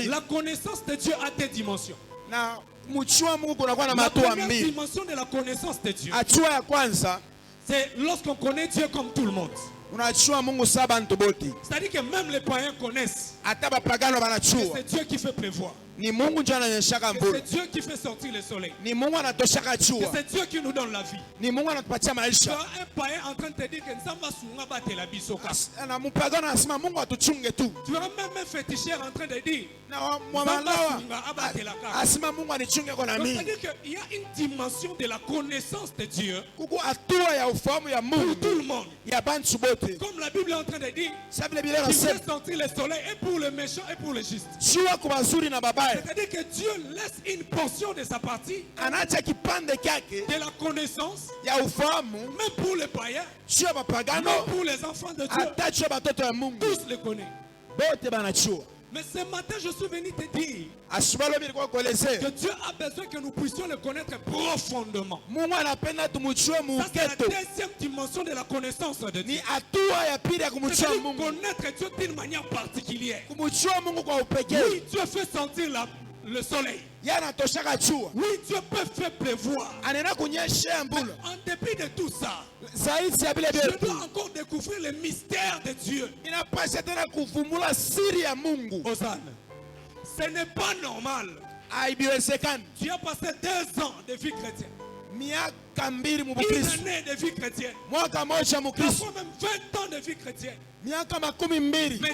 La connaissance de Dieu a des dimensions. Na La première dimension de la connaissance de Dieu, c'est lorsqu'on connaît Dieu comme tout le monde. C'est-à-dire que même les païens connaissent que c'est Dieu qui fait pleuvoir, que c'est Dieu qui fait sortir le soleil, que c'est Dieu qui nous donne la vie. Tu as un païen en train de te dire que tu verras même un féticheur en train de dire c'est-à-dire qu'il y a une dimension de la connaissance de Dieu pour tout le monde. Comme la Bible est en train de dire, il fait sortir le soleil et pour le méchant et pour le juste. C'est-à-dire que Dieu laisse une portion de sa partie de la connaissance, même pour les païens, même pour les enfants de Dieu. Tous le connaissent. Mais ce matin, je suis venu te dire que Dieu a besoin que nous puissions le connaître profondément. Ça, c'est la deuxième dimension de la connaissance de Dieu. C'est connaître Dieu d'une manière particulière. Oui, Dieu fait sentir le soleil. Oui, Dieu peut faire pleuvoir. En dépit de tout ça, je dois encore découvrir le mystère de Dieu. Hosanna. Ce n'est pas normal. Tu as passé 2 ans de vie chrétienne. Une année de vie chrétienne. Parfois même 20 ans de vie chrétienne. Mais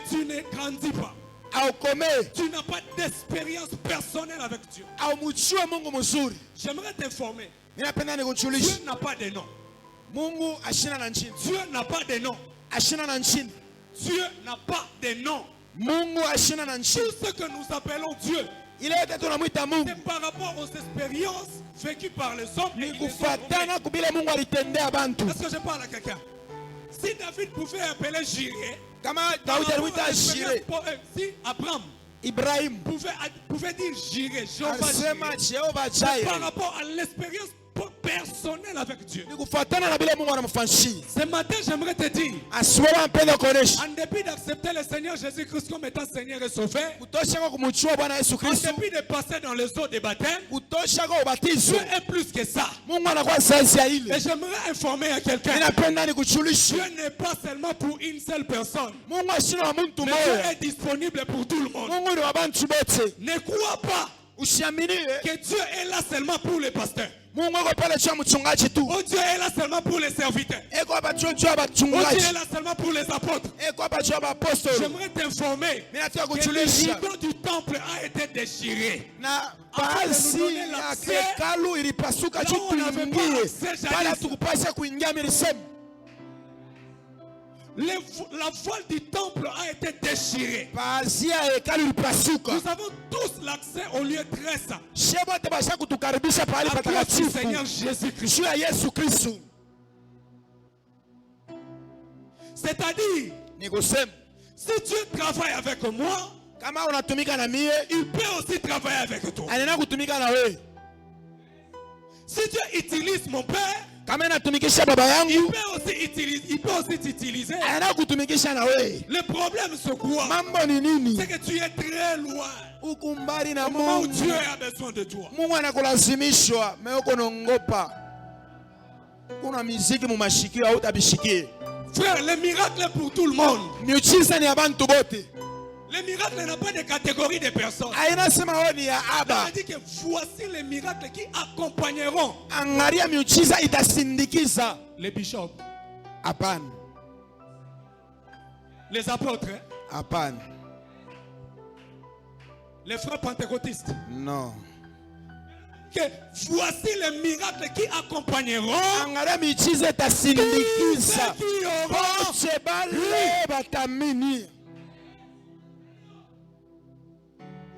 tu ne grandis pas. Tu n'as pas d'expérience personnelle avec Dieu. J'aimerais t'informer. Dieu n'a pas de nom. Dieu n'a pas de nom. Dieu n'a pas de nom. Tout ce que nous appelons Dieu, c'est par rapport aux expériences vécues par les hommes. Est-ce que je parle à quelqu'un? Si David pouvait appeler Jireh, si Abraham pouvait dire Jireh, Jéhovah Jireh, par rapport à l'expérience personnelle avec Dieu. Ce matin, j'aimerais te dire, en dépit d'accepter le Seigneur Jésus-Christ comme étant Seigneur et Sauveur, en dépit de passer dans les eaux des baptêmes, Dieu est plus que ça. Et j'aimerais informer à quelqu'un, Dieu n'est pas seulement pour une seule personne, mais Dieu est disponible pour tout le monde. Ne crois pas que Dieu est là seulement pour les pasteurs. Oh, Dieu est là seulement pour les serviteurs. Oh, Dieu est là seulement pour les apôtres. J'aimerais t'informer que le rideau du temple a été déchiré. La voile du temple a été déchirée. Nous avons tous l'accès au lieu très saint. À cause du Seigneur Jésus-Christ. C'est-à-dire, si Dieu travaille avec moi, il peut aussi travailler avec toi. Si Dieu utilise mon père, il peut aussi t'utiliser. Le problème c'est quoi? C'est que tu es très loin au moment où Dieu a besoin de toi. Frère, le miracle est pour tout le monde. Le miracle n'a pas de catégorie de personnes. Ça veut dire que voici les miracles qui accompagneront les bishops, les apôtres, les frères pentecôtistes. Non. Que voici les miracles qui accompagneront tous ceux qui auront.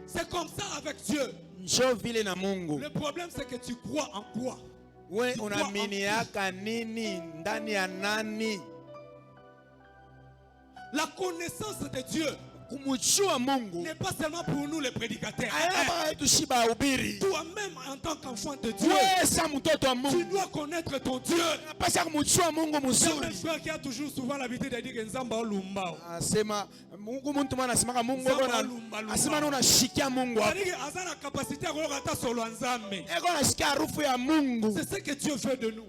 C'est comme ça avec Dieu. Le problème c'est que tu crois en quoi? La connaissance de Dieu n'est pas seulement pour nous les prédicateurs. Toi-même en tant qu'enfant de Dieu, tu dois connaître ton Dieu. C'est un frère qui a toujours souvent l'habitude de dire que Nzamba Lumba. C'est-à-dire la capacité à c'est ce que Dieu veut de nous.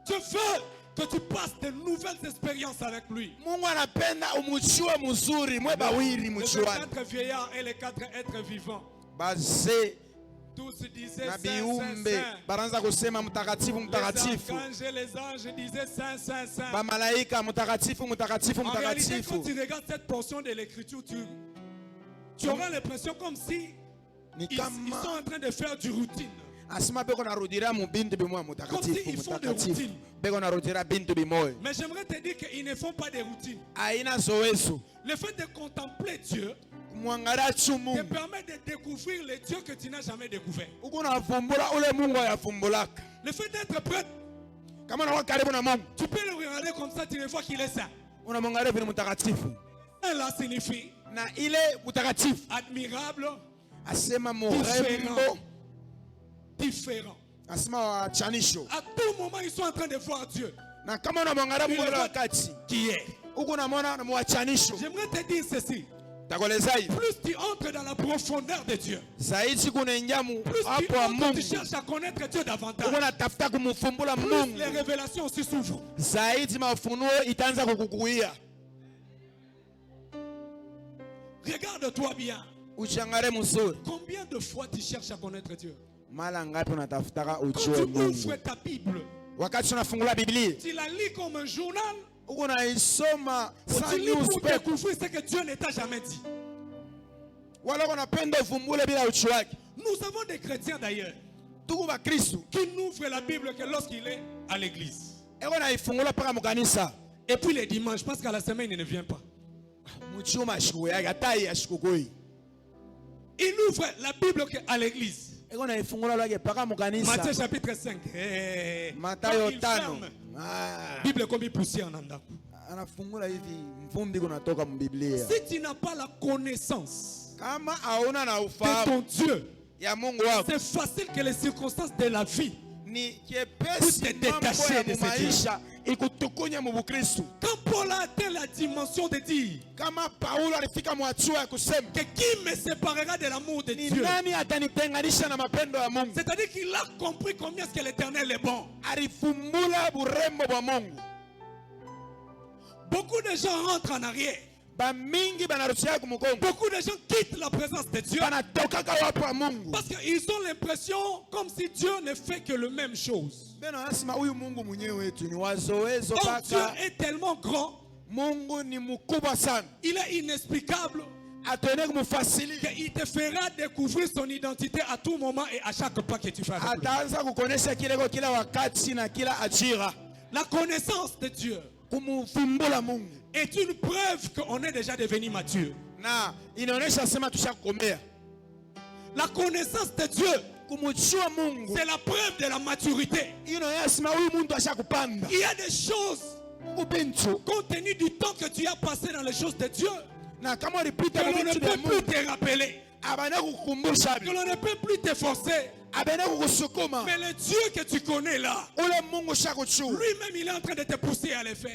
Dieu veut que tu passes de nouvelles expériences avec lui. Les 4 vieillards et les 4 êtres vivants. Tous disaient Saint, Saint, Saint. Les anges disaient Saint, Saint, Saint. En réalité, quand tu regardes cette portion de l'écriture, tu auras l'impression comme si ils sont en train de faire du routine. Comme s'ils font des routines. Mais j'aimerais te dire qu'ils ne font pas des routines. Le fait de contempler Dieu te permet de découvrir les dieux que tu n'as jamais découverts. Le fait d'être prêt, tu peux le regarder comme ça, tu le vois qu'il est saint. Cela signifie admirable, différent. À tout moment, ils sont en train de voir Dieu. Qui est. J'aimerais te dire ceci. Plus tu entres dans la profondeur de Dieu, plus tu cherches à connaître Dieu davantage, plus les révélations aussi s'ouvrent. Regarde-toi bien. Combien de fois tu cherches à connaître Dieu? Quand tu ouvres ta Bible, tu la lis comme un journal, tu lis pour découvrir ce que Dieu ne t'a jamais dit. Nous avons des chrétiens d'ailleurs qui n'ouvrent la Bible que lorsqu'il est à l'église. Et puis les dimanches, parce qu'à la semaine il ne vient pas. Il ouvre la Bible à l'église. Matthieu chapitre 5. Bible comme il poussait en andako. Si tu n'as pas la connaissance de ton Dieu, c'est facile que les circonstances de la vie puissent te détacher de ce Dieu. Quand Paul a atteint la dimension de dire que qui me séparera de l'amour de Dieu, c'est-à-dire qu'il a compris combien est-ce que l'Éternel est bon. Beaucoup de gens rentrent en arrière. Beaucoup de gens quittent la présence de Dieu parce qu'ils ont l'impression comme si Dieu ne fait que le même chose. Or, Dieu est tellement grand, il est inexplicable, qu'il te fera découvrir son identité à tout moment et à chaque pas que tu fais avec lui. La connaissance de Dieu est une preuve qu'on est déjà devenu mature. La connaissance de Dieu, c'est la preuve de la maturité. Il y a des choses, compte tenu du temps que tu as passé dans les choses de Dieu, que l'on ne peut plus te rappeler, que l'on ne peut plus te forcer. Mais le Dieu que tu connais là, lui-même il est en train de te pousser à le faire.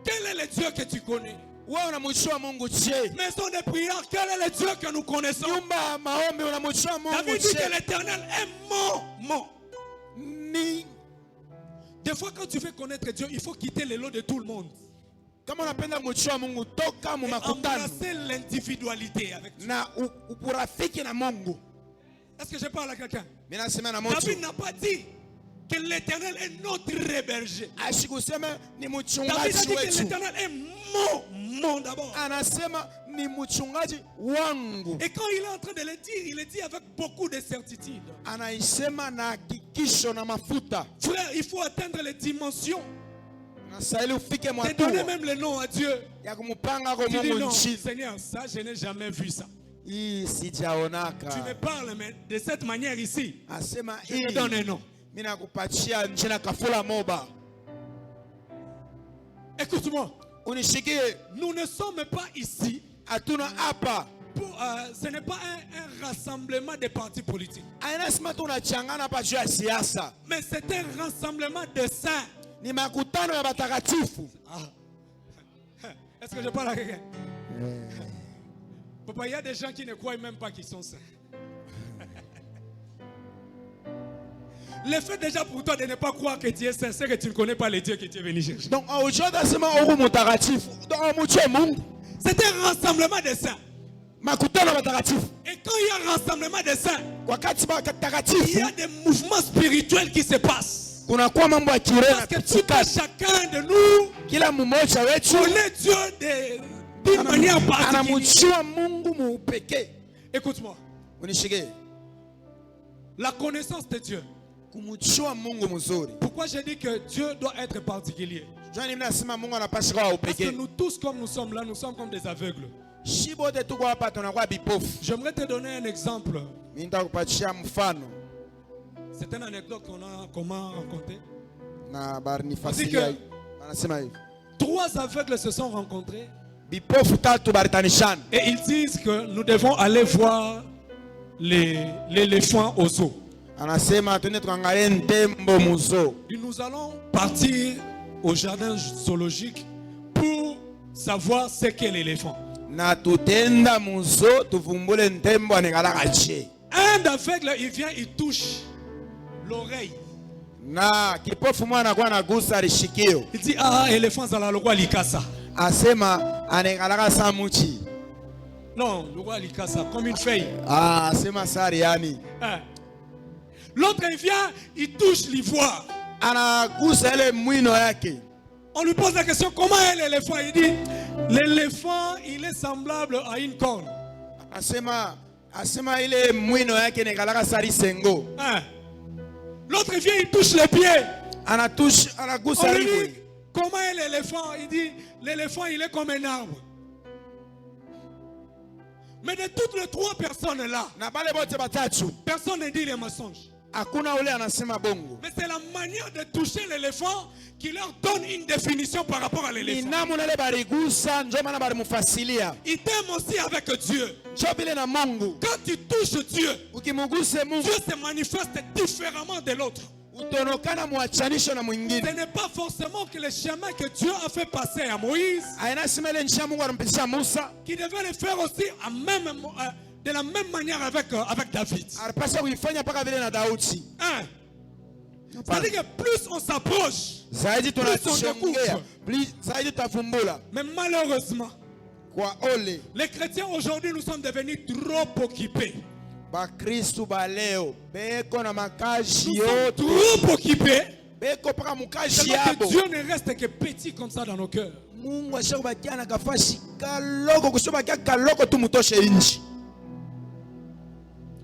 Quel est le Dieu que tu connais? Maison de prière, quel est le Dieu que nous connaissons? David dit que l'Éternel est mon. Des fois quand tu veux connaître Dieu, il faut quitter le lot de tout le monde. Et embrasser l'individualité avec Dieu. Est-ce que je parle à quelqu'un? David n'a pas dit que l'Éternel est notre berger. David a dit que l'Éternel est mon d'abord. Et quand il est en train de le dire, il le dit avec beaucoup de certitude. Frère, il faut atteindre les dimensions. De donner même le nom à Dieu. Tu dis non, Seigneur, ça je n'ai jamais vu ça. Tu me parles mais de cette manière ici. Je te donne un nom. Écoute-moi. Nous ne sommes pas ici. Ce n'est pas un rassemblement des partis politiques. Mais c'est un rassemblement de saints. Est-ce que je parle à quelqu'un? Papa, il y a des gens qui ne croient même pas qu'ils sont saints. Le fait déjà pour toi de ne pas croire que tu es saint, c'est que tu ne connais pas les dieux que tu es venu chercher. Donc, c'est un rassemblement de saints. Et quand il y a un rassemblement de saints, il y a des mouvements spirituels qui se passent. Parce que tout à chacun de nous connaît Dieu d'une manière particulière. Écoute-moi. La connaissance de Dieu. Pourquoi j'ai dit que Dieu doit être particulier? Parce que nous tous, comme nous sommes là, nous sommes comme des aveugles. J'aimerais te donner un exemple. C'est une anecdote qu'on m'a racontée. On dit que 3 aveugles se sont rencontrés. Et ils disent que nous devons aller voir l'éléphant au zoo. Nous allons partir au jardin zoologique pour savoir ce qu'est l'éléphant. Un aveugle, il vient, il touche l'oreille. Il dit, éléphant, ça la loi likasa. Non, le roi likasa, comme une feuille. L'autre, il vient, il touche l'ivoire. On lui pose la question, comment est l'éléphant? Il dit, l'éléphant, il est semblable à une corne. L'autre, il vient, il touche les pieds. On lui dit, comment est l'éléphant? Il dit, l'éléphant, il est comme un arbre. Mais de toutes les 3 personnes là, personne ne dit les mensonges. Mais c'est la manière de toucher l'éléphant qui leur donne une définition par rapport à l'éléphant. Il t'aime aussi avec Dieu. Quand tu touches Dieu, Dieu se manifeste différemment de l'autre. Ce n'est pas forcément que le chemin que Dieu a fait passer à Moïse qui devait le faire aussi de la même manière avec David. C'est-à-dire que plus on s'approche, plus on découvre. Mais malheureusement, les chrétiens aujourd'hui, nous sommes devenus trop occupés. Nous sommes trop occupés. Que Dieu ne reste que petit comme ça dans nos cœurs.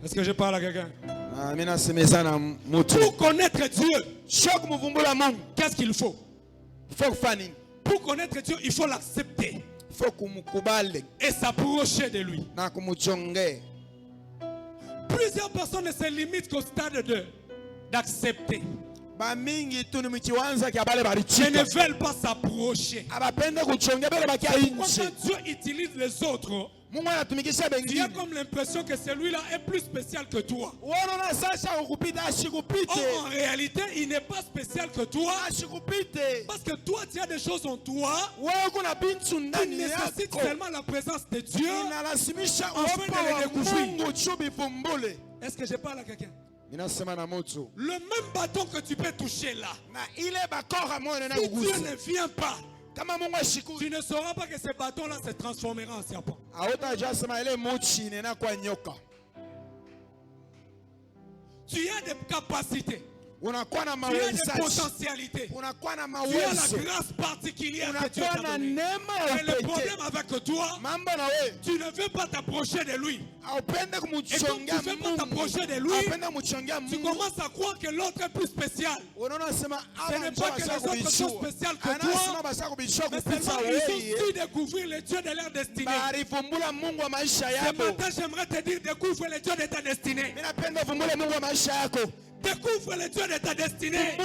Est-ce que je parle à quelqu'un? Pour connaître Dieu, qu'est-ce qu'il faut? Pour connaître Dieu, il faut l'accepter et s'approcher de lui. Plusieurs personnes se limitent qu'au stade d'accepter. Ils ne veulent pas s'approcher. Quand Dieu utilise les autres, tu as comme l'impression que celui-là est plus spécial que toi. Or, en réalité, il n'est pas spécial que toi. Parce que toi, tu as des choses en toi qui nécessitent seulement la présence de Dieu afin de les découvrir. Est-ce que je parle à quelqu'un? Le même bâton que tu peux toucher là, si Dieu ne vient pas, tu ne sauras pas que ce bâton-là se transformera en serpent. Tu as des capacités. Tu as des potentialités. Tu as la grâce particulière que Dieu t'a donnée. Mais le problème avec toi, tu ne veux pas t'approcher de lui. Et quand tu ne veux pas t'approcher de lui, tu commences à croire que l'autre est plus spécial. Ce n'est pas que les autres sont spéciales que toi, mais seulement ils ont su découvrir le Dieu de leur destinée. Ce matin, j'aimerais te dire, découvre le Dieu de ta destinée. Découvre le Dieu de ta destinée.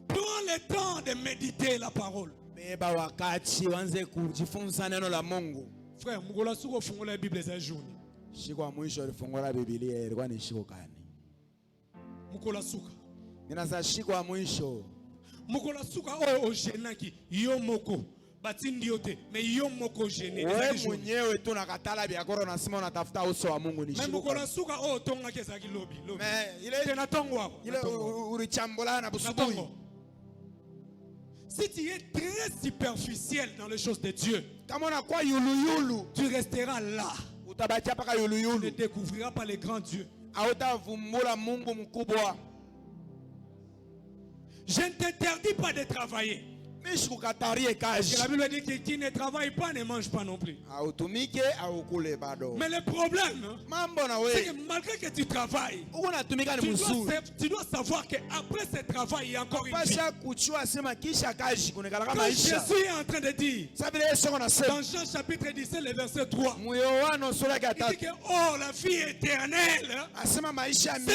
Prends le temps de méditer la parole. Frère, Mugola Suko fungola la Bible za journée. Mugola Suka. Mugola Suka o jenaki yo moko. Batindi yote mais yo moko gêné. Mwenyewe tu nakatala biakoro nasema unatafuta uso wa Mungu ni shiko. Mugola Suka o tonga kesa kilobi. Mais ile tena tongwa. Ile urichambola na busubuhi. Si tu es très superficiel dans les choses de Dieu, tu resteras là. Tu ne découvriras pas les grands dieux. Je ne t'interdis pas de travailler. La Bible dit que qui ne travaille pas ne mange pas non plus. Mais le problème, c'est que malgré que tu travailles, tu dois savoir qu'après ce travail, il y a encore une vie. Quand Jésus est en train de dire, dans Jean chapitre 17, le verset 3, il dit que oh, la vie éternelle, c'est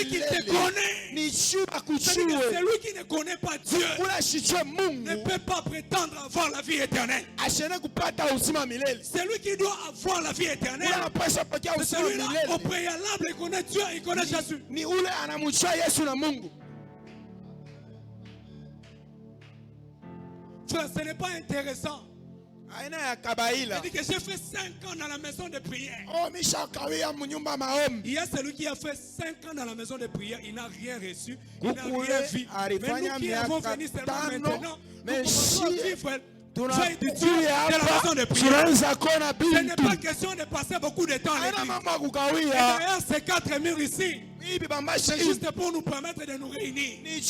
qu'il te connaît. Celui qui ne connaît pas Dieu ne peut pas prétendre avoir la vie éternelle. Celui qui doit avoir la vie éternelle, c'est celui-là au préalable, il connaît Dieu, il connaît Jésus. Frère, ce n'est pas intéressant. Il dit que j'ai fait 5 ans dans la maison de prière. Il y a celui qui a fait 5 ans dans la maison de prière, il n'a rien reçu, il n'a rien vu. Mais nous qui avons venu seulement maintenant, nous commençons à vivre de la maison de prière. Ce n'est pas question de passer beaucoup de temps à l'église. Et d'ailleurs, ces 4 murs ici, c'est juste pour nous permettre de nous réunir. Mais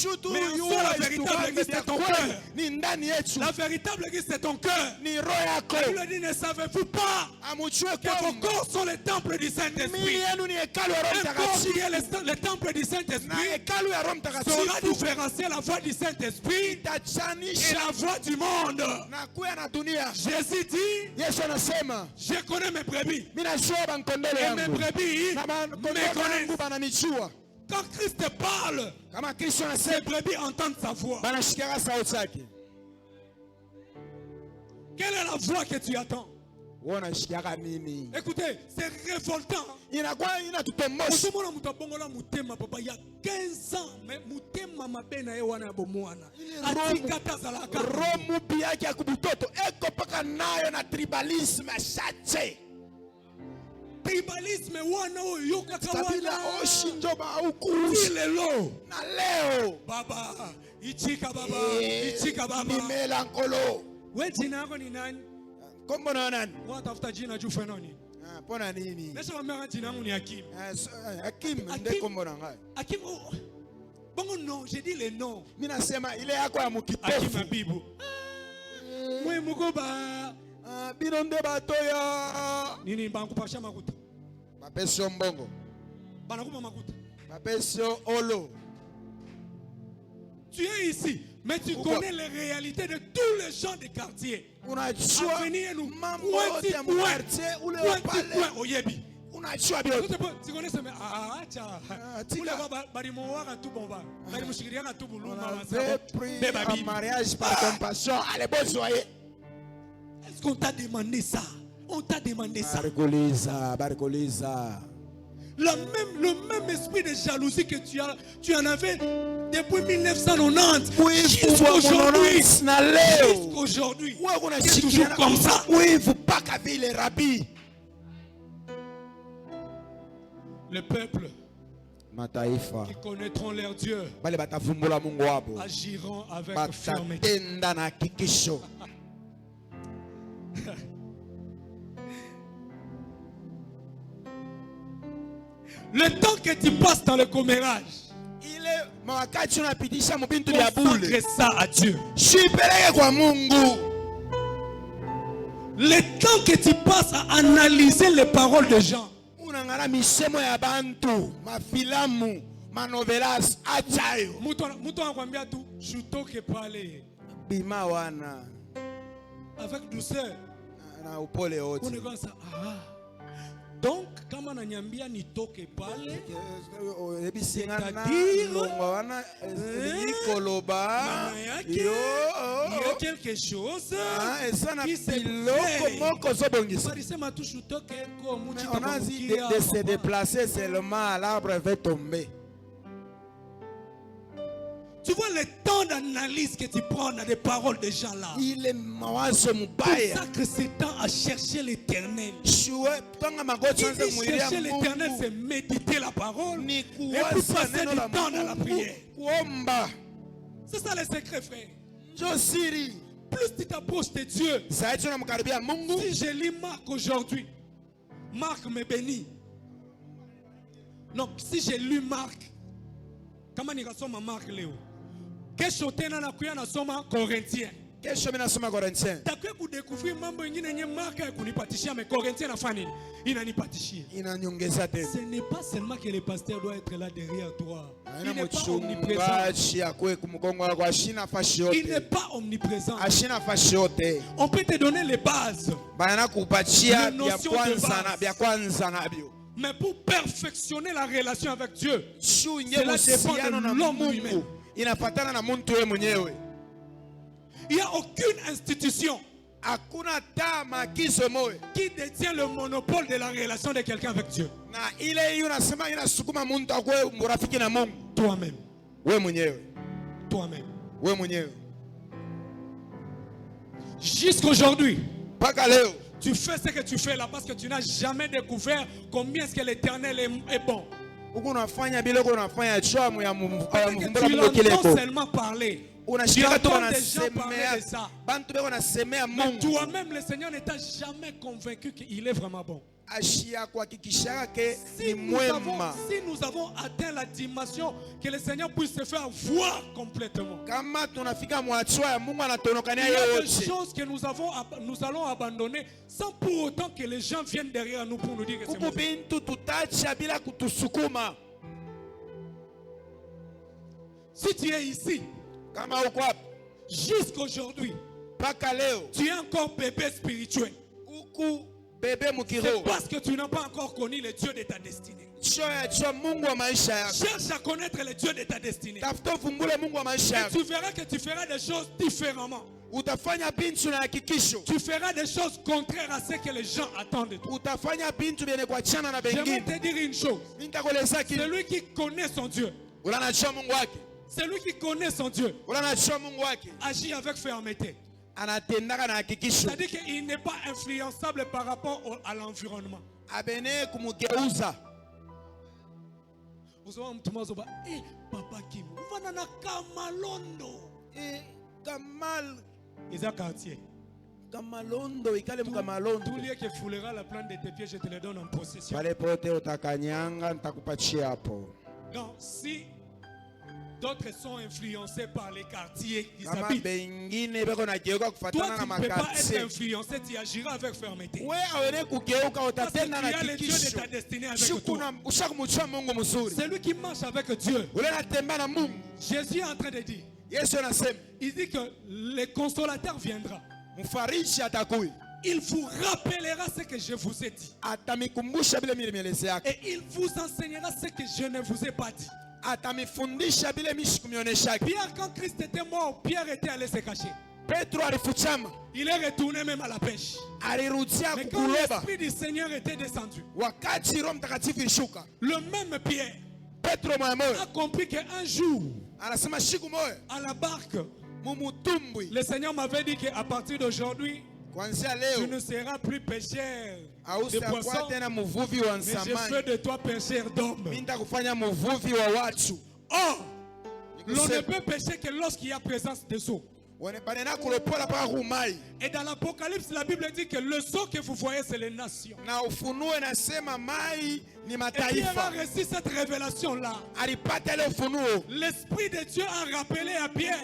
la véritable église, c'est ton cœur. La véritable église, c'est ton cœur. La Bible dit, ne savez-vous pas que vos corps sont les temples du Saint-Esprit? Un corps qui est le temple du Saint-Esprit saura différencier la voix du Saint-Esprit et la voix du monde. Jésus dit, je connais mes brebis. Et mes brebis me connaissent. Quand Christ parle, ces brebis entendent sa voix. Quelle est la voix que tu attends? Écoutez, c'est révoltant. Il y a 15 ans, mais Mutema Mabena Ewana Bomwana. Atikata Zalaka. Romu Biaki Akubutoto. Eko paka nayo na tribalisme chache. Tribalisme wana yoka kawana oshinjoba ukurushi lelo na leo baba ichika baba ichika baba ni melankolo. Wewe jina yako ni nani? Kombo na nani? Watafuta jina juu fenoni. Pona nini? Nasema mama jina yangu ni Hakim. Hakim ndio kombo na ngai. Hakim bongo non, j'ai dit les noms. Mimi nasema ile yako ya mukitofu. Hakim Abibu. Mwe mugoba bironde batoya. Nini bankupasha makuta? Mapesho mbongo. Banakupa makuta. Mapesho olo. Tu es ici, mais tu connais les réalités de tous les gens des quartiers. Unajua mambo yote ya quartier ule pale. Oyebi. Unajua bio. Tu connais ça mais acha. Ule baba balimoa tout bomba. Balimushikiria tout buluma un mariage par compassion. Allez bon soyez. Est-ce qu'on t'a demandé ça? On t'a demandé ça. Barcolisa. Le même esprit de jalousie que tu en avais depuis 1990 jusqu'aujourd'hui. Jusqu'aujourd'hui. C'est toujours comme ça. Oui, vous pas qu'à vivre les rabbis. Le peuple qui connaîtront leur Dieu agiront avec fermeté. Le temps que tu passes dans le commérage, consacre ça à Dieu. Le temps que tu passes à analyser les paroles de gens, avec douceur. Donc kama nanyambia nitoke pale, il y a quelque chose qui se fait. On a dit de se déplacer seulement, l'arbre va tomber. Tu vois le temps d'analyse que tu prends dans des paroles de gens là. Il est consacre ce temps à chercher l'éternel. Chercher l'éternel, c'est méditer la parole et puis passer du temps dans la prière. C'est ça le secret, frère. Plus tu t'approches de Dieu. Si je lis Marc aujourd'hui, Marc me bénit. Donc si j'ai lu Marc, comment il ressemble à Marc Léo? Qu'est-ce que tu as Corinthien? Qu'est-ce que tu as Corinthien? Tu as découvert mambo ingine Marc kunipatishia mais Corinthien na fani inanipatishia. Ce n'est pas seulement que le pasteur doit être là derrière toi. Il n'est pas omniprésent. Il n'est pas omniprésent. On peut te donner les bases. Les notions de base. Mais pour perfectionner la relation avec Dieu, cela dépend de l'homme lui-même. Il n'y a aucune institution qui détient le monopole de la relation de quelqu'un avec Dieu. Toi-même. Toi-même. Jusqu'aujourd'hui, tu fais ce que tu fais là parce que tu n'as jamais découvert combien est-ce que l'Éternel est bon. Tu l'entends seulement parler. Tu entends des gens parler de ça. Mais toi-même, le Seigneur ne t'a jamais convaincu qu'il est vraiment bon. Si nous avons atteint la dimension que le Seigneur puisse se faire voir complètement, il y a des choses que nous allons abandonner sans pour autant que les gens viennent derrière nous pour nous dire que c'est mauvais. Si tu es ici jusqu'aujourd'hui, tu es encore bébé spirituel. C'est parce que tu n'as pas encore connu le Dieu de ta destinée. Cherche à connaître le Dieu de ta destinée. Et tu verras que tu feras des choses différemment. Tu feras des choses contraires à ce que les gens attendent de toi. J'aimerais te dire une chose. Celui qui connaît son Dieu, celui qui connaît son Dieu agit avec fermeté. C'est-à-dire qu'il n'est pas influençable par rapport à l'environnement. Vous savez, Papa Kim, vous avez Kamalondo. Kamal. Ils ont quartier. Kamalondo, Kamalondo. Tout lieu qui foulera la plante de tes pieds, je te le donne en possession. Donc, si d'autres sont influencés par les quartiers qui s'habitent, toi, tu ne peux pas être influencé, tu agiras avec fermeté. Parce que tu as le Dieu de ta destinée avec toi. Celui qui marche avec Dieu, Jésus est en train de dire, il dit que le consolateur viendra. Il vous rappellera ce que je vous ai dit. Et il vous enseignera ce que je ne vous ai pas dit. Pierre, quand Christ était mort, Pierre était allé se cacher. Il est retourné même à la pêche. Mais quand l'Esprit du Seigneur était descendu, le même Pierre a compris qu'un jour, à la barque, le Seigneur m'avait dit qu'à partir d'aujourd'hui, tu ne seras plus pêcheur de poissons, mais je fais de toi pêcheur d'hommes. Or, l'on ne peut pêcher que lorsqu'il y a présence des eaux. Et dans l'Apocalypse, la Bible dit que le seau que vous voyez, c'est les nations. Et Pierre a reçu cette révélation-là. L'Esprit de Dieu a rappelé à Pierre.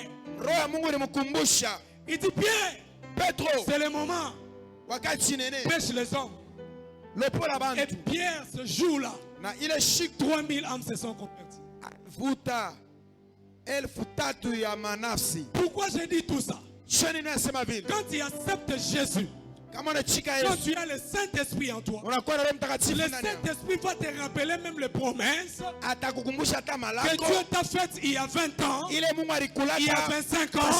Il dit, Pierre, c'est le moment. Pêche les hommes. Et Pierre, ce jour-là, 3000 âmes se sont converties. Pourquoi j'ai dit tout ça? Quand tu acceptes Jésus, Quand tu as le Saint-Esprit en toi, le Saint-Esprit va te rappeler même les promesses que Dieu t'a faites il y a 20 ans, il y a 25 ans,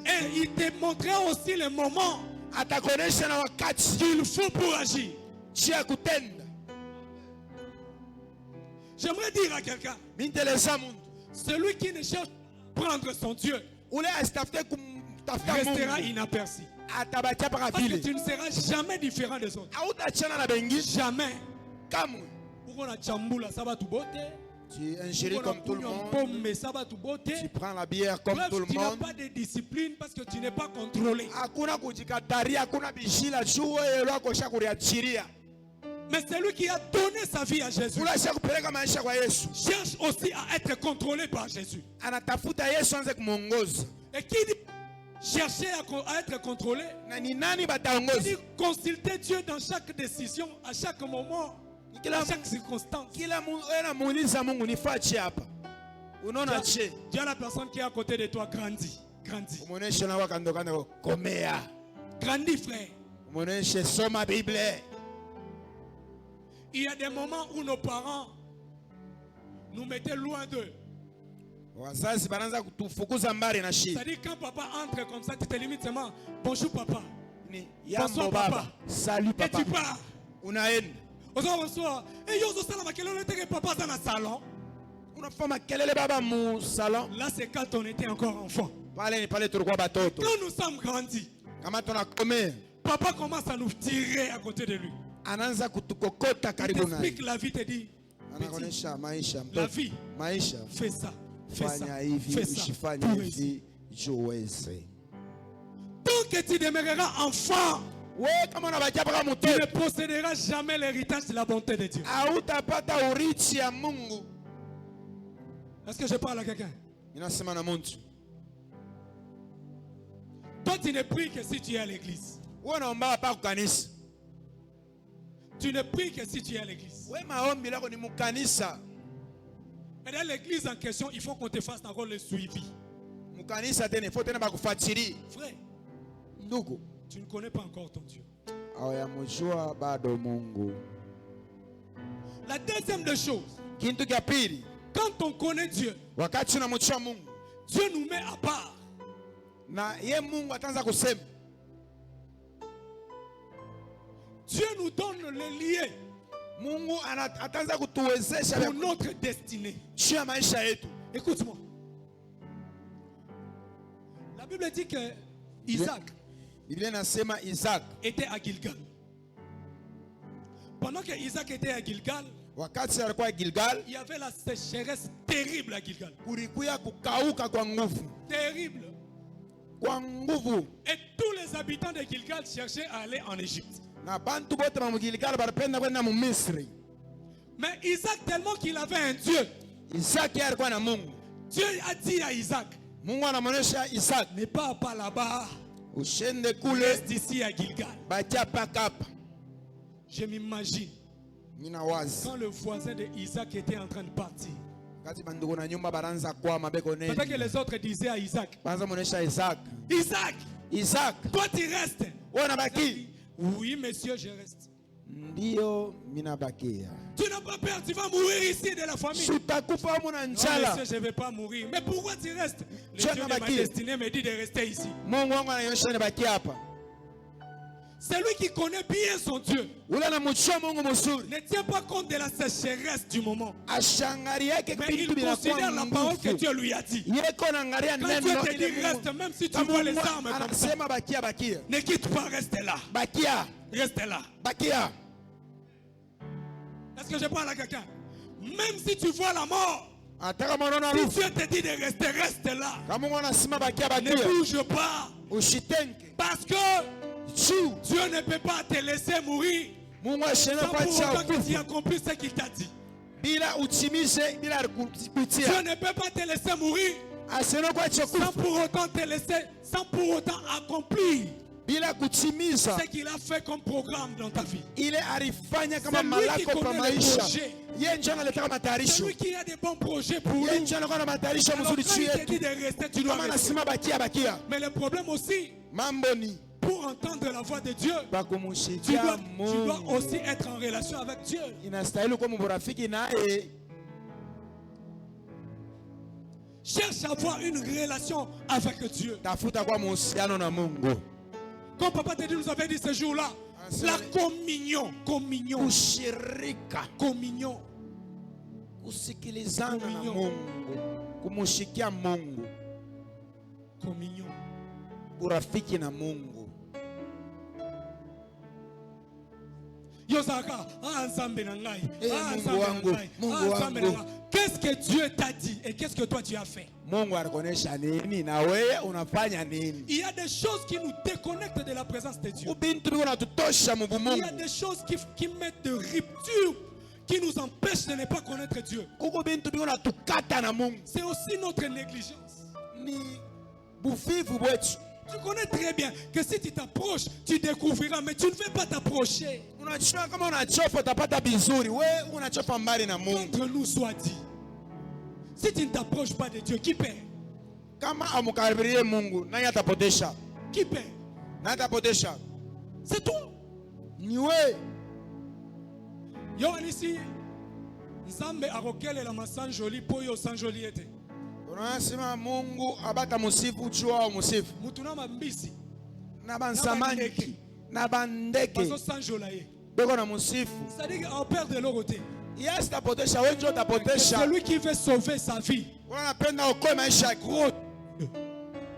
et il te montrera aussi le moment qu'il faut pour agir. J'aimerais dire à quelqu'un, celui qui ne cherche pas à prendre son Dieu restera inaperçu. Parce que tu ne seras jamais différent des autres. Jamais. Tu ingéries comme tout le monde. Tu prends la bière comme tout le monde. Tu n'as pas de discipline parce que tu n'es pas contrôlé. Mais celui qui a donné sa vie à Jésus cherche aussi à être contrôlé par Jésus. Et qui dit chercher à être contrôlé, dit consulter Dieu dans chaque décision, à chaque moment, à chaque circonstance. Dieu a la personne qui est à côté de toi, grandit. Grandis. Grandis, frère. Il y a des moments où nos parents nous mettaient loin d'eux. C'est-à-dire quand papa entre comme ça, tu te limites seulement. Bonjour papa. Bonsoir papa. Salut papa. Et tu pars. Bonsoir. Et yo papa dans le salon. Là c'est quand on était encore enfant. Quand nous sommes grandis, papa commence à nous tirer à côté de lui. Il t'explique la vie, te dit la vie, fais ça. Fais ça. Fais ça. Tant que tu demeureras enfant, tu ne posséderas jamais l'héritage de la bonté de Dieu. Est-ce que je parle à quelqu'un? Toi, tu ne pries que si tu es à l'église. Tu ne pries que si tu es à l'église. Et dans l'église en question, il faut qu'on te fasse encore le suivi. Frère, tu ne connais pas encore ton Dieu. La deuxième des choses, quand on connaît Dieu, Dieu nous met à part. Dieu nous donne le lien pour notre destinée. Écoute-moi. La Bible dit que Isaac était à Gilgal. Pendant que Isaac était à Gilgal, il y avait la sécheresse terrible à Gilgal. Terrible. Et tous les habitants de Gilgal cherchaient à aller en Égypte. Mais Isaac, tellement qu'il avait un Dieu, Dieu a dit à Isaac, ne pars pas là-bas, reste ici à Gilgal. Je m'imagine quand le voisin de Isaac était en train de partir. Peut-être que les autres disaient à Isaac, Isaac, toi tu restes. Oui, monsieur, je reste. Tu n'as pas peur, tu vas mourir ici de la famille. Non, monsieur, je ne vais pas mourir. Mais pourquoi tu restes? Le Dieu de ma destinée me dit de rester ici. Celui qui connaît bien son Dieu ne tient pas compte de la sécheresse du moment. Mais il considère la parole que Dieu lui a dit. Quand Dieu te dit reste, même si tu vois les armes comme ça, ne quitte pas, reste là. Reste là. Est-ce que je parle à quelqu'un? Même si tu vois la mort, si Dieu te dit de rester, reste là. Ne bouge pas. Parce que Dieu ne peut pas te laisser mourir sans pour autant que tu accomplisses ce qu'il t'a dit. Dieu ne peut pas te laisser mourir sans pour autant accomplir ce qu'il a fait comme programme dans ta vie. C'est lui qui connaît les projets. C'est lui qui a des bons projets pour nous. Alors quand il te dit de rester, tu dois rester. Mais le problème aussi, pour entendre la voix de Dieu, tu dois aussi être en relation avec Dieu. Cherche à avoir une relation avec Dieu. Comme papa te dit, nous avait dit ce jour-là, la communion. Communion. Communion. Communion. Urafiki na Mungu. Mungu wangu. Qu'est-ce que Dieu t'a dit et qu'est-ce que toi tu as fait? Mungu anakuonesha nini na wewe unafanya nini? Il y a des choses qui nous déconnectent de la présence de Dieu. Il y a des choses qui mettent de rupture, qui nous empêchent de ne pas connaître Dieu. C'est aussi notre négligence. Tu connais très bien que si tu t'approches, tu découvriras, mais tu ne veux pas t'approcher. Entre nous soit dit, si tu ne t'approches pas de Dieu, qui paie? Qui paie? C'est toi. Yo ici, Nzambe arokele la masan joli poyo san joli ete. Unasema Mungu abata musifu chua musifu. Mutuna mambisi. Na bansamaki. Na bandeke. Bazo sanjola ye. Beko na musifu. C'est-à-dire qu'on perd de l'autre côté. Yes tapotesha wenjo tapotesha. Celui qui veut sauver sa vie. Unapenda okoe maisha gros.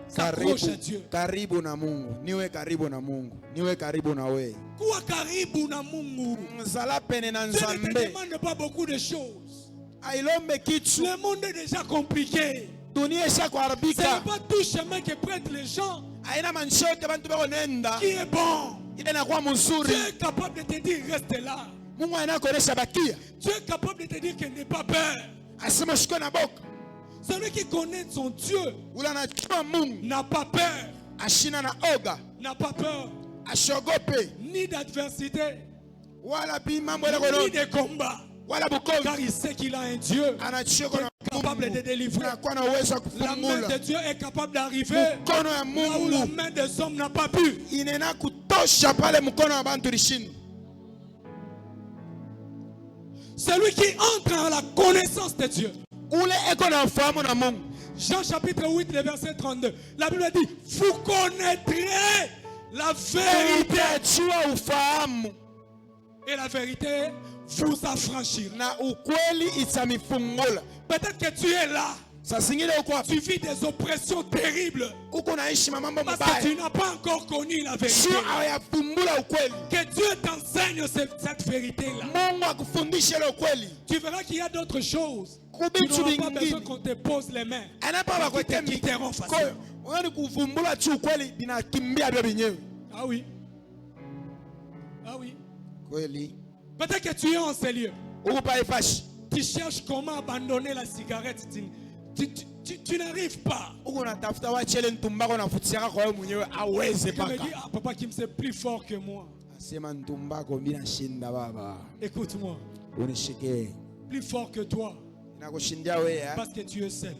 S'approche à Dieu. Karibu na Mungu. Niwe karibu na Mungu. Niwe karibu na wewe. Kuwa karibu na Mungu. Mzala pene na Nzambe. Dieu ne te demande pas beaucoup de choses. Le monde est déjà compliqué. Ce n'est pas tout chemin que prêtent les gens qui est bon. Dieu est capable de te dire reste là. Dieu est capable de te dire qu'il n'est pas peur. Celui qui connaît son Dieu n'a pas peur. N'a pas peur ni d'adversité ni de combat. Car il sait qu'il a un Dieu qui est capable de délivrer. La main de Dieu est capable d'arriver là où la main des hommes n'a pas pu. Celui qui entre en la connaissance de Dieu. Jean chapitre 8, le verset 32. La Bible dit, vous connaîtrez la vérité. Et la vérité vous affranchir. Peut-être que tu es là. Tu vis des oppressions terribles. Parce que tu n'as pas encore connu la vérité. Que Dieu t'enseigne cette vérité-là. Tu verras qu'il y a d'autres choses. Tu n'auras pas besoin qu'on te pose les mains. Qui te quitteront facilement. Ah oui. Ah oui. Peut-être que tu es en ces lieux. Tu cherches comment abandonner la cigarette. Tu n'arrives pas. Tu me dis, ah, papa Kim c'est plus fort que moi. Écoute-moi. Plus fort que toi. Parce que tu es seul.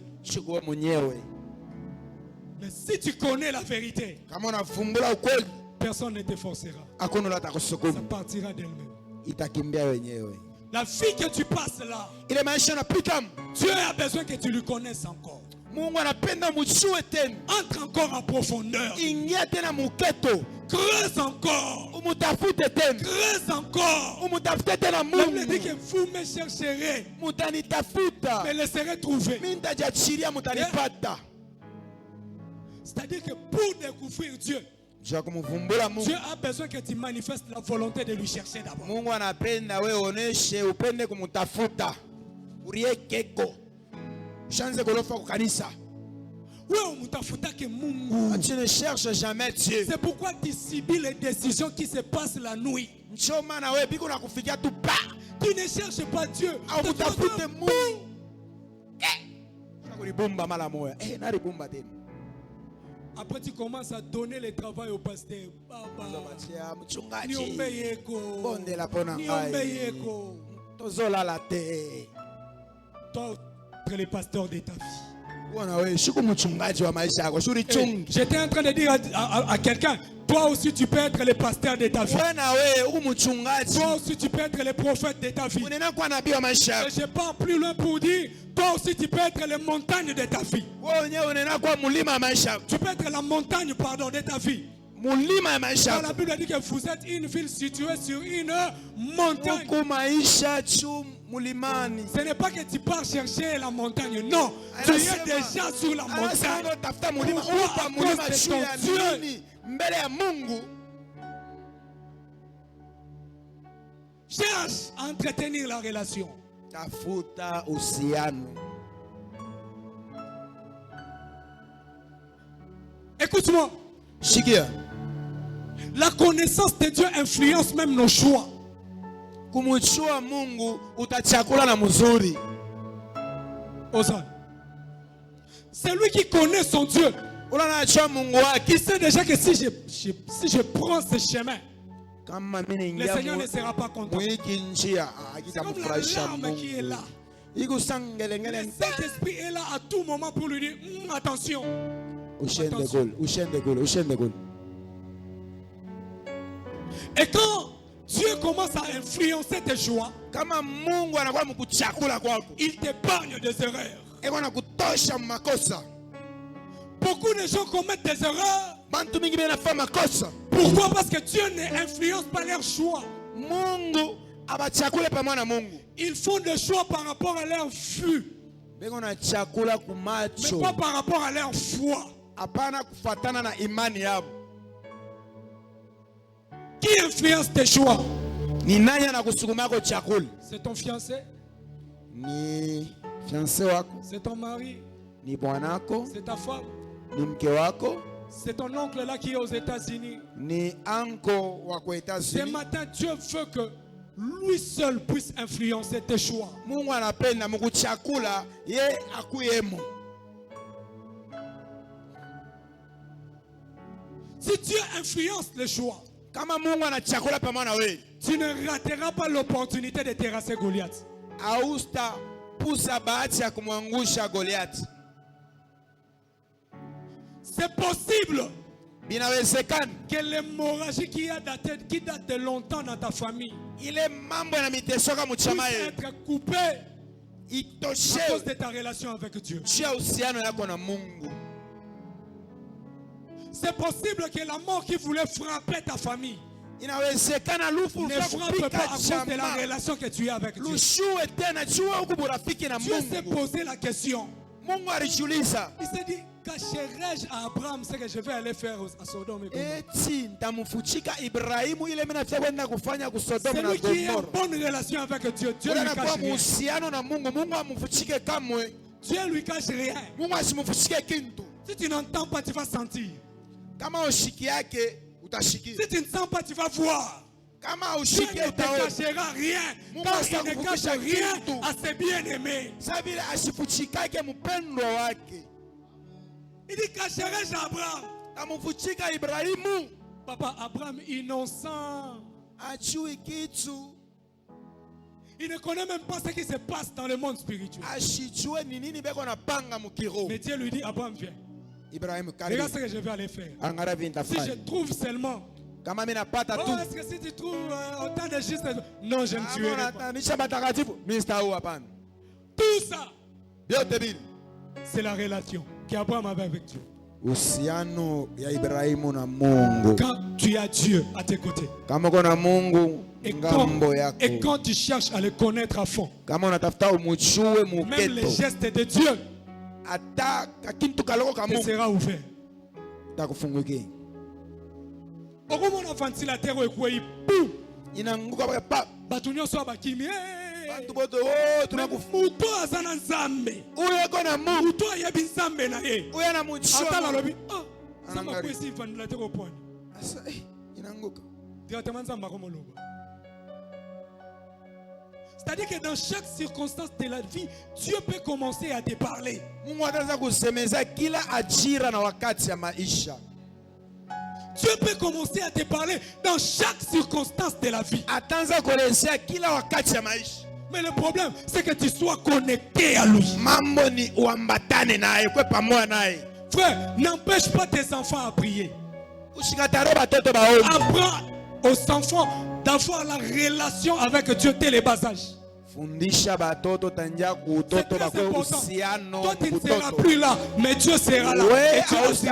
Mais si tu connais la vérité, personne ne te forcera. Ça partira d'elle-même. La vie que tu passes là, Dieu a besoin que tu lui connaisses encore. Entre encore en profondeur. Creuse encore. Creuse encore. La Bible dit que vous me chercherez. Me laisserez trouver. C'est-à-dire que pour découvrir Dieu, Dieu a besoin que tu manifestes la volonté de lui chercher d'abord. Tu ne cherches jamais Dieu. C'est pourquoi tu subis les décisions qui se passent la nuit. Tu ne cherches pas Dieu. Après tu commences à donner le travail au pasteur. Toi, tu es le pasteur de ta vie. J'étais en train de dire à quelqu'un, toi aussi tu peux être le pasteur de ta vie. Toi aussi tu peux être le prophète de ta vie. Et je pars plus loin pour dire, toi aussi tu peux être les montagnes de ta vie. Tu peux être la montagne, pardon, de ta vie. Quand la Bible dit que vous êtes une ville située sur une montagne. Ce n'est pas que tu pars chercher la montagne, non. Tu es déjà sur la montagne. Pourquoi? À cause de ton Dieu. Cherche à entretenir la relation. Écoute-moi. La connaissance de Dieu influence même nos choix. C'est lui qui connaît son Dieu. Qui sait déjà que si je prends ce chemin, le Seigneur ne sera pas content. C'est comme la larme qui est là. Le Saint-Esprit est là à tout moment pour lui dire attention. Et quand Dieu commence à influencer tes choix, il t'épargne des erreurs. Beaucoup de gens commettent des erreurs. Pourquoi? Parce que Dieu n'influence pas leurs choix. Ils font des choix par rapport à leur vue, mais pas par rapport à leur foi. Qui influence tes choix? C'est ton fiancé? C'est ton mari? C'est ta femme? C'est ton oncle là qui est aux États-Unis? Ce matin, Dieu veut que lui seul puisse influencer tes choix. Si Dieu influence les choix, tu ne rateras pas l'opportunité de terrasser Goliath. C'est possible que l'hémorragie qui date de longtemps dans ta famille puisse être coupée à cause de ta relation avec Dieu. C'est possible que la mort qui voulait frapper ta famille ne frappe pas à cause de la relation que tu as avec Dieu. Dieu s'est posé la question. Il s'est dit, cacherai-je à Abraham ce que je vais aller faire à Sodome et Gomorrhe? Celui qui a une bonne relation avec Dieu, Dieu lui cache rien. Dieu lui cache rien. Si tu n'entends pas, tu vas sentir. Si tu ne sens pas, tu vas voir. Dieu ne te cachera rien, car il ne cache rien à ses bien-aimés. Il dit, cacherai-je à Abraham? Papa, Abraham innocent. Il ne connaît même pas ce qui se passe dans le monde spirituel. Mais Dieu lui dit, Abraham, viens. Regarde ce que je vais aller faire. Si je trouve seulement, est-ce que si tu trouves autant de justes, non, je ne tuerai pas. Tout ça, c'est la relation qu'Abraham avait avec Dieu. Quand tu as Dieu à tes côtés, et quand tu cherches à le connaître à fond, même les gestes de Dieu te sera ouvert. Okomona ventilateur ekweyi pou batu nyonso abakimi mutu aza na nzambe mutu ayebi nzambe na ye ata nalobi nzambe akwesi ventilateur oponi directement nzambe akomoloba. C'est-à-dire que dans chaque circonstance de la vie, Dieu peut commencer à te parler. Dieu peut commencer à te parler dans chaque circonstance de la vie. Mais le problème, c'est que tu sois connecté à lui. Frère, n'empêche pas tes enfants à prier. Apprends aux enfants d'avoir la relation avec Dieu dès les bas âges. C'est très important. Toi, tu ne seras plus là, mais Dieu sera là. Et Dieu aussi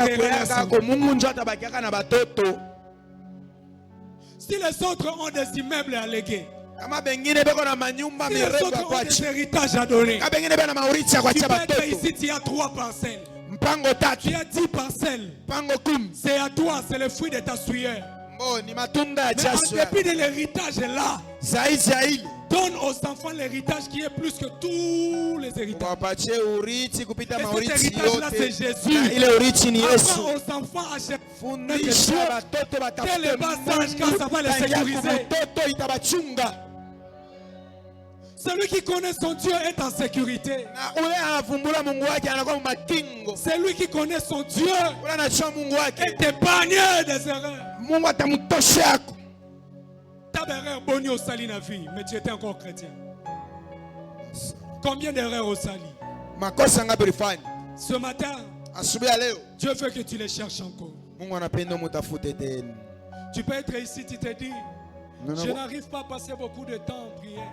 si les autres ont des immeubles à léguer, si les autres ont des héritages à donner, tu peux être ici, tu as 3 parcelles. Tu as 10 parcelles. C'est à toi, c'est le fruit de ta sueur. Mais en dépit de l'héritage là, donne aux enfants l'héritage qui est plus que tous les héritages. Et cet héritage là, c'est Jésus. Apprends aux enfants à chercher dès les bas âges quand ça va les sécuriser. Celui qui connaît son Dieu est en sécurité. Celui qui connaît son Dieu est épargné des erreurs. Ta erreur bonne au sali na vie, mais tu étais encore chrétien. Combien d'erreurs au sali? Ce matin, Dieu veut que tu les cherches encore. Tu peux être ici, tu te dis, je n'arrive pas à passer beaucoup de temps en prière.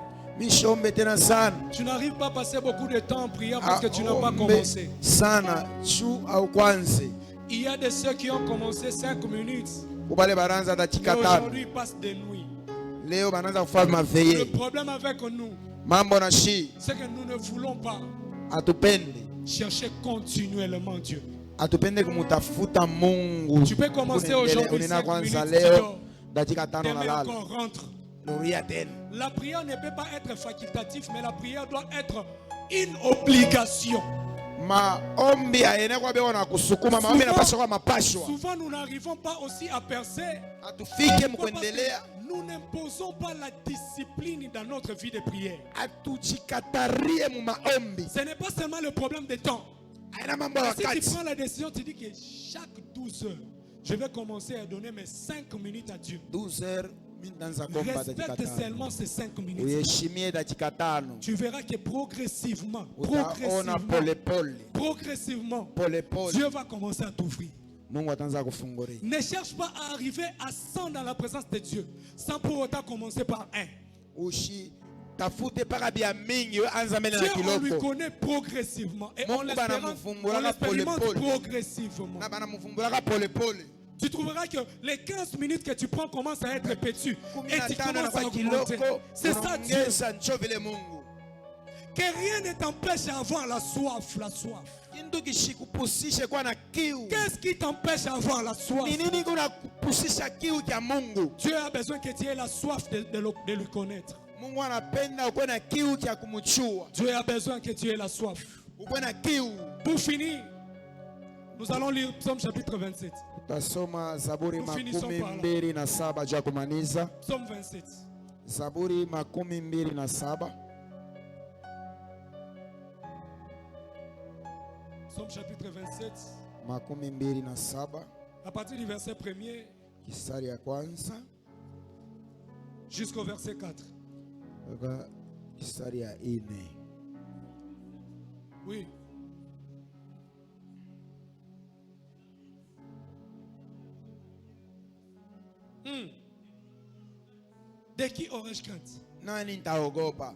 Tu n'arrives pas à passer beaucoup de temps en prière parce que tu n'as pas commencé. Il y a de ceux qui ont commencé 5 minutes. Aujourd'hui, ils passent des nuits. Le problème avec nous, c'est que nous ne voulons pas chercher continuellement Dieu. Tu peux commencer aujourd'hui 5 minutes, demain encore rentre. La prière ne peut pas être facultative, mais la prière doit être une obligation. Souvent nous n'arrivons pas aussi à percer. Nous n'imposons pas la discipline dans notre vie de prière. Ce n'est pas seulement le problème de temps. Si tu prends la décision, tu dis que chaque 12 heures, je vais commencer à donner mes 5 minutes à Dieu. 12 heures. Respecte seulement ces 5 minutes. Tu verras que progressivement, Dieu va commencer à t'ouvrir. Ne cherche pas à arriver à 100 dans la présence de Dieu sans pour autant commencer par 1. Dieu, on lui connaît progressivement et on l'expérimente progressivement. Tu trouveras que les 15 minutes que tu prends commencent à être pétues et tu commences à augmenter. C'est ça Dieu. Que rien ne t'empêche d'avoir la soif, la soif. Qu'est-ce qui t'empêche d'avoir la soif? Dieu a besoin que tu aies la soif de lui connaître. Dieu a besoin que tu aies la soif. Pour finir, nous allons lire Psaume chapitre 27. Tasoma Zaburi makumi mbili na saba juu ya kumaliza. Psalm 27. Zaburi makumi mbili na saba. Psalm chapitre 27. Makumi mbili na saba. À partir du verset 1er. Kistari ya kwanza. Jusqu'au verset 4. Kistari ya 4. Oui. De qui aurais-je crainte? Nani nitaogopa?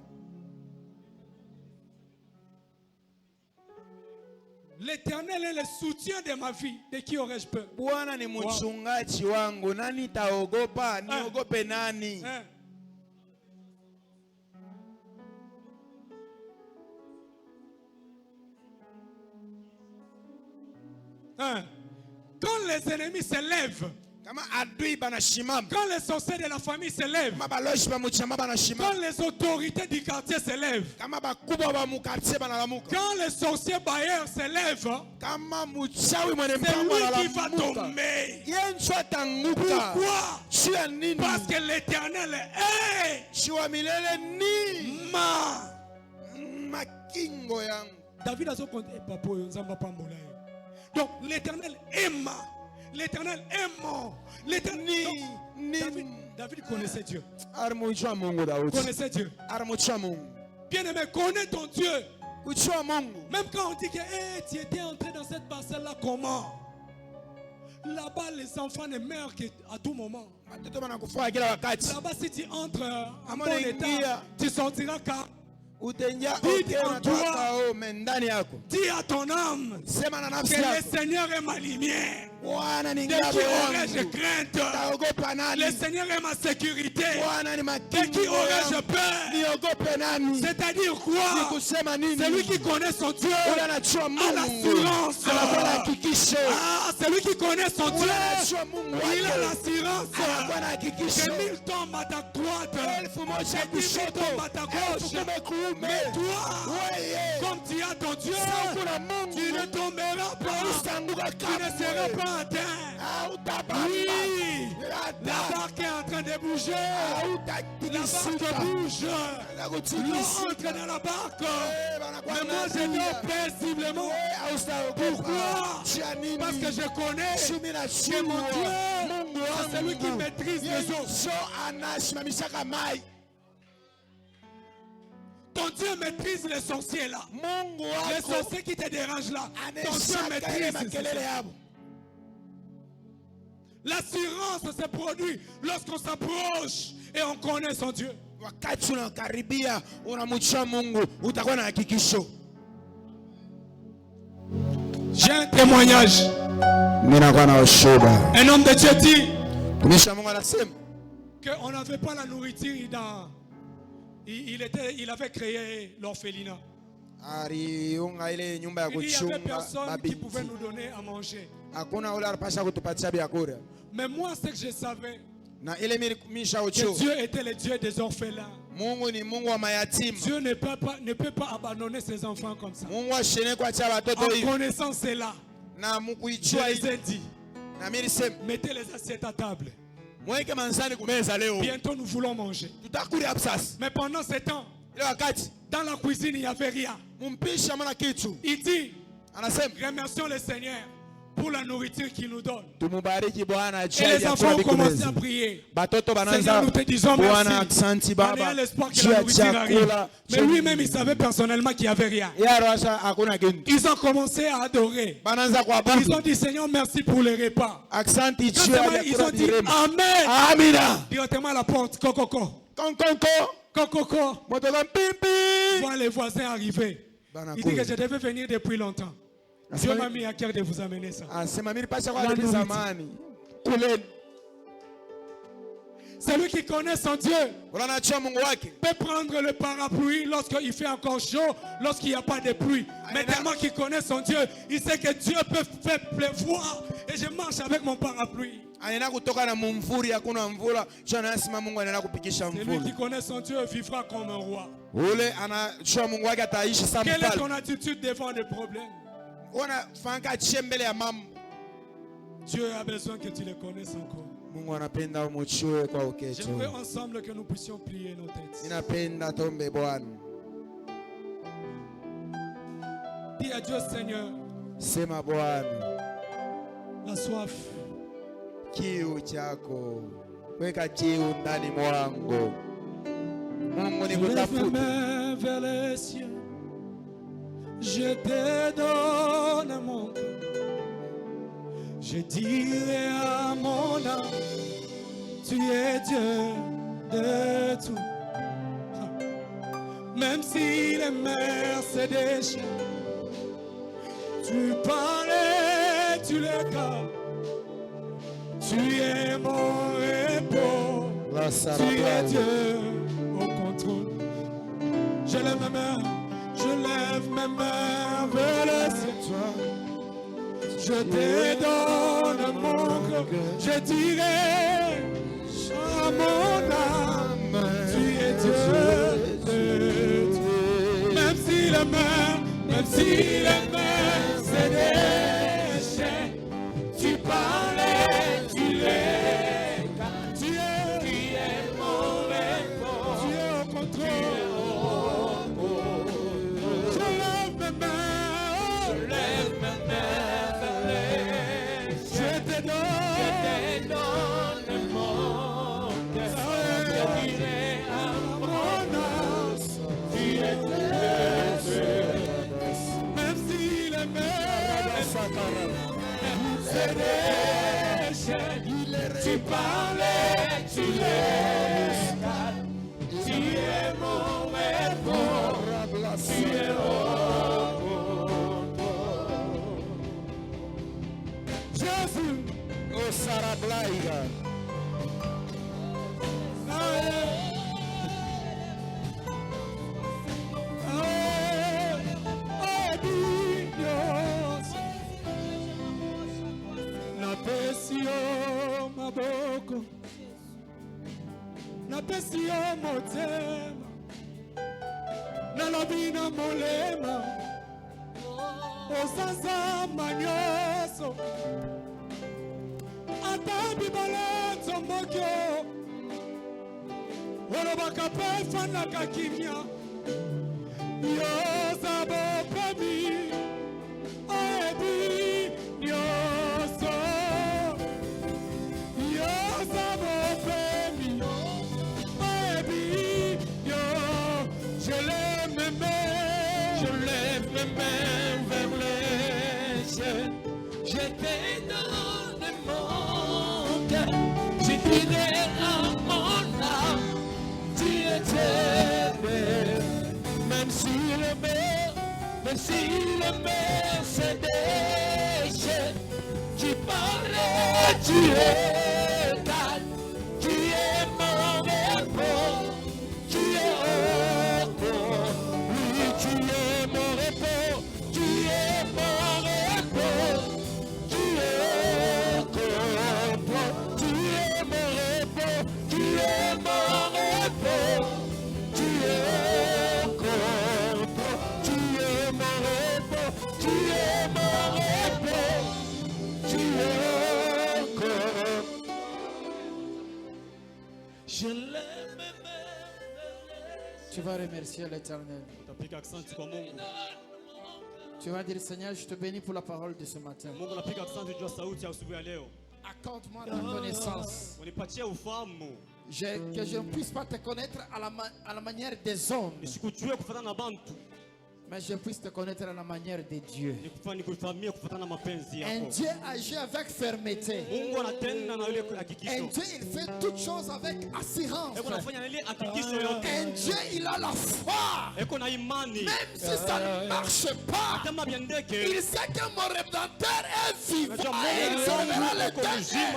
L'Éternel est le soutien de ma vie. De qui aurais-je peur? Bwana ni mchungaji wangu. Nani nitaogopa? Niogope nani? Quand les ennemis se lèvent, quand les sorciers de la famille se lèvent, quand les autorités du quartier se lèvent, quand les sorciers bailleurs se lèvent, c'est lui qui va tomber. Pourquoi? Parce que l'Éternel est David a son compte. Donc l'Éternel aime. L'Éternel est mort. David connaissait Dieu. Connaissait Dieu. Bien-aimé, connais ton Dieu. Même quand on dit que tu étais entré dans cette parcelle-là, comment? Là-bas, les enfants ne meurent qu'à tout moment. Là-bas, si tu entres en bon état, tu sortiras quand? Dis à ton âme que le Seigneur est ma lumière. De qui aurais-je crainte? Le Seigneur est ma sécurité. De qui aurais-je peur? C'est-à-dire quoi? Celui qui connaît son Dieu a l'assurance. Celui qui connaît son Dieu, il a l'assurance que 1000 tombent à ta droite, que 10 000 tombent à ta gauche. Mais toi, comme tu as ton Dieu, tu ne tomberas pas, tu ne seras pas atteint. Oui, la barque est en train de bouger. La barque bouge. L'eau entre dans la barque. Mais moi je dors paisiblement. Pourquoi? Parce que je connais que mon Dieu, c'est celui qui maîtrise les eaux. Ton Dieu maîtrise les sorciers là. Les sorciers qui te dérangent là. Ton Dieu maîtrise. L'assurance se produit lorsqu'on s'approche et on connaît son Dieu. J'ai un témoignage. Un homme de Dieu dit qu'on n'avait pas la nourriture dans... Il avait créé l'orphelinat. Il n'y avait personne qui pouvait nous donner à manger. Mais moi, ce que je savais, que Dieu était le Dieu des orphelins. Dieu ne peut pas abandonner ses enfants comme ça. En connaissant cela, je les ai dit, mettez les assiettes à table. Bientôt nous voulons manger. Mais pendant ce temps, dans la cuisine il n'y avait rien. Il dit, remercions le Seigneur pour la nourriture qu'il nous donne. Et les enfants ont commencé à prier. Seigneur, nous te disons merci. On a l'espoir que la nourriture arrive. Mais lui-même, il savait personnellement qu'il n'y avait rien. Ils ont commencé à adorer. Ils ont dit, Seigneur, merci pour les repas. Ils ont dit, Amen. Directement à la porte, Kokoko. Kokoko. Voir les voisins arriver. Il dit que je devais venir depuis longtemps. Dieu m'a mis à cœur de vous amener ça. Celui qui connaît son Dieu peut prendre le parapluie lorsqu'il fait encore chaud, lorsqu'il n'y a pas de pluie. Mais tellement qu'il connaît son Dieu, il sait que Dieu peut faire pleuvoir. Et je marche avec mon parapluie. Celui qui connaît son Dieu vivra comme un roi. Quelle est ton attitude devant les problèmes? Dieu a besoin que tu le connaisses encore. J'aimerais ensemble que nous puissions plier nos têtes. Dis à Dieu, Seigneur, la soif, lève mes mains vers les cieux. Je te donne mon cœur. Je dirai à mon âme, tu es Dieu de tout. Même si les mers se déchirent, tu parlais, tu les calmes. Tu es mon repos. Tu es Dieu au contrôle. Je lève mes mains. Je lève mes mains vers le ciel. Je te donne mon cœur. Je dirai à mon âme, tu es Dieu. Même si les mains se déchirent, tu parlais, tu les calmes. Tu es mon repos. Tu es au contrôle. Tu parlais, tu l'es. Tu es mon repos. Tu es Jésus. Oh Sarablaïga. Napesi yo motema nalobi na molema osanza manyoso ata bibala nzomboki olobaka mpe fanaka kimia yoza bopemi oyebi nyonso yoza bopemi oyebi yo. Je lève mes mains vers les cieux, je te donne mon cœur, je dirai à mon âme, tu es belle, même si le mer se déchaîne, tu parlais, tu es calme, tu es mon repos, tu es repos, oui tu es mon repos, tu es mon repos, tu es repos, tu es mon repos, tu es mon repos, tu es repos, tu es mon repos, tu es mon repos, tu es repos. Je l'aime. Tu vas remercier l'Éternel. Tu vas dire, Seigneur, je te bénis pour la parole de ce matin. Accorde-moi ta connaissance. Que je ne puisse pas te connaître à la manière des hommes, mais je puisse te connaître à la manière de Dieu. Un Dieu agit avec fermeté. Un Dieu, il fait toutes choses avec assurance. Un Dieu, il a la foi. Même si ça ne marche pas, il sait que mon Rédempteur est vivant et il sauvera l'éternel.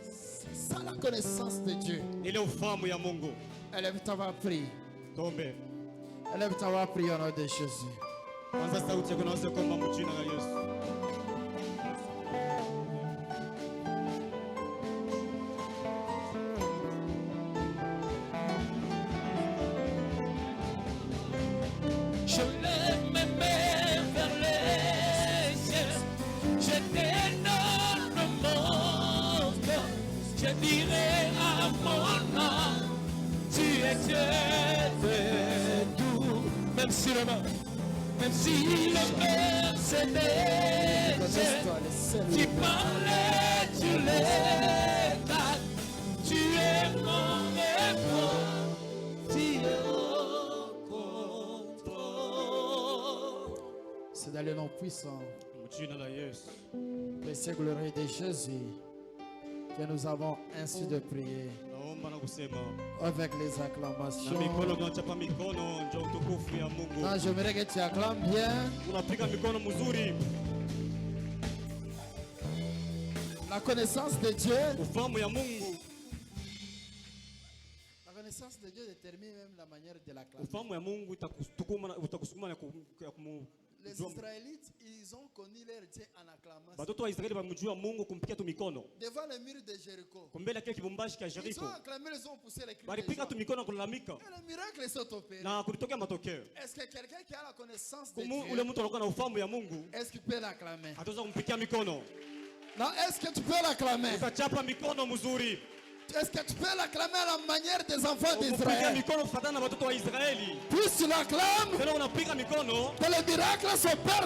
C'est ça la connaissance de Dieu. Élève ta voix, prie. Élève ta voix, prie au nom de Jésus. Je lève mes mains vers les cieux, je te donne mon cœur, je dirai à mon âme, tu es Dieu de tout, même si le mer se déchaîne, tu parlais, tu l'es, tu es mon repos, tu es C'est dans le nom puissant, précieux glorieux de Jésus, que nous avons ainsi de prier avec les acclamations. Non, j'aimerais que tu acclames bien. La connaissance de Dieu. La connaissance de Dieu détermine même la manière de l'acclamer. Les Israélites, ils ont connu leur Dieu en acclamant. Devant le mur de Jéricho, ils ont acclamé, ils ont poussé les cris de joie. Et le miracle s'est opéré. Est-ce que quelqu'un qui a la connaissance de Dieu, est-ce qu'il peut l'acclamer? Non, est-ce que tu peux l'acclamer? Est-ce que tu peux l'acclamer à la manière des enfants d'Israël? Plus tu l'acclames, que le miracle s'opère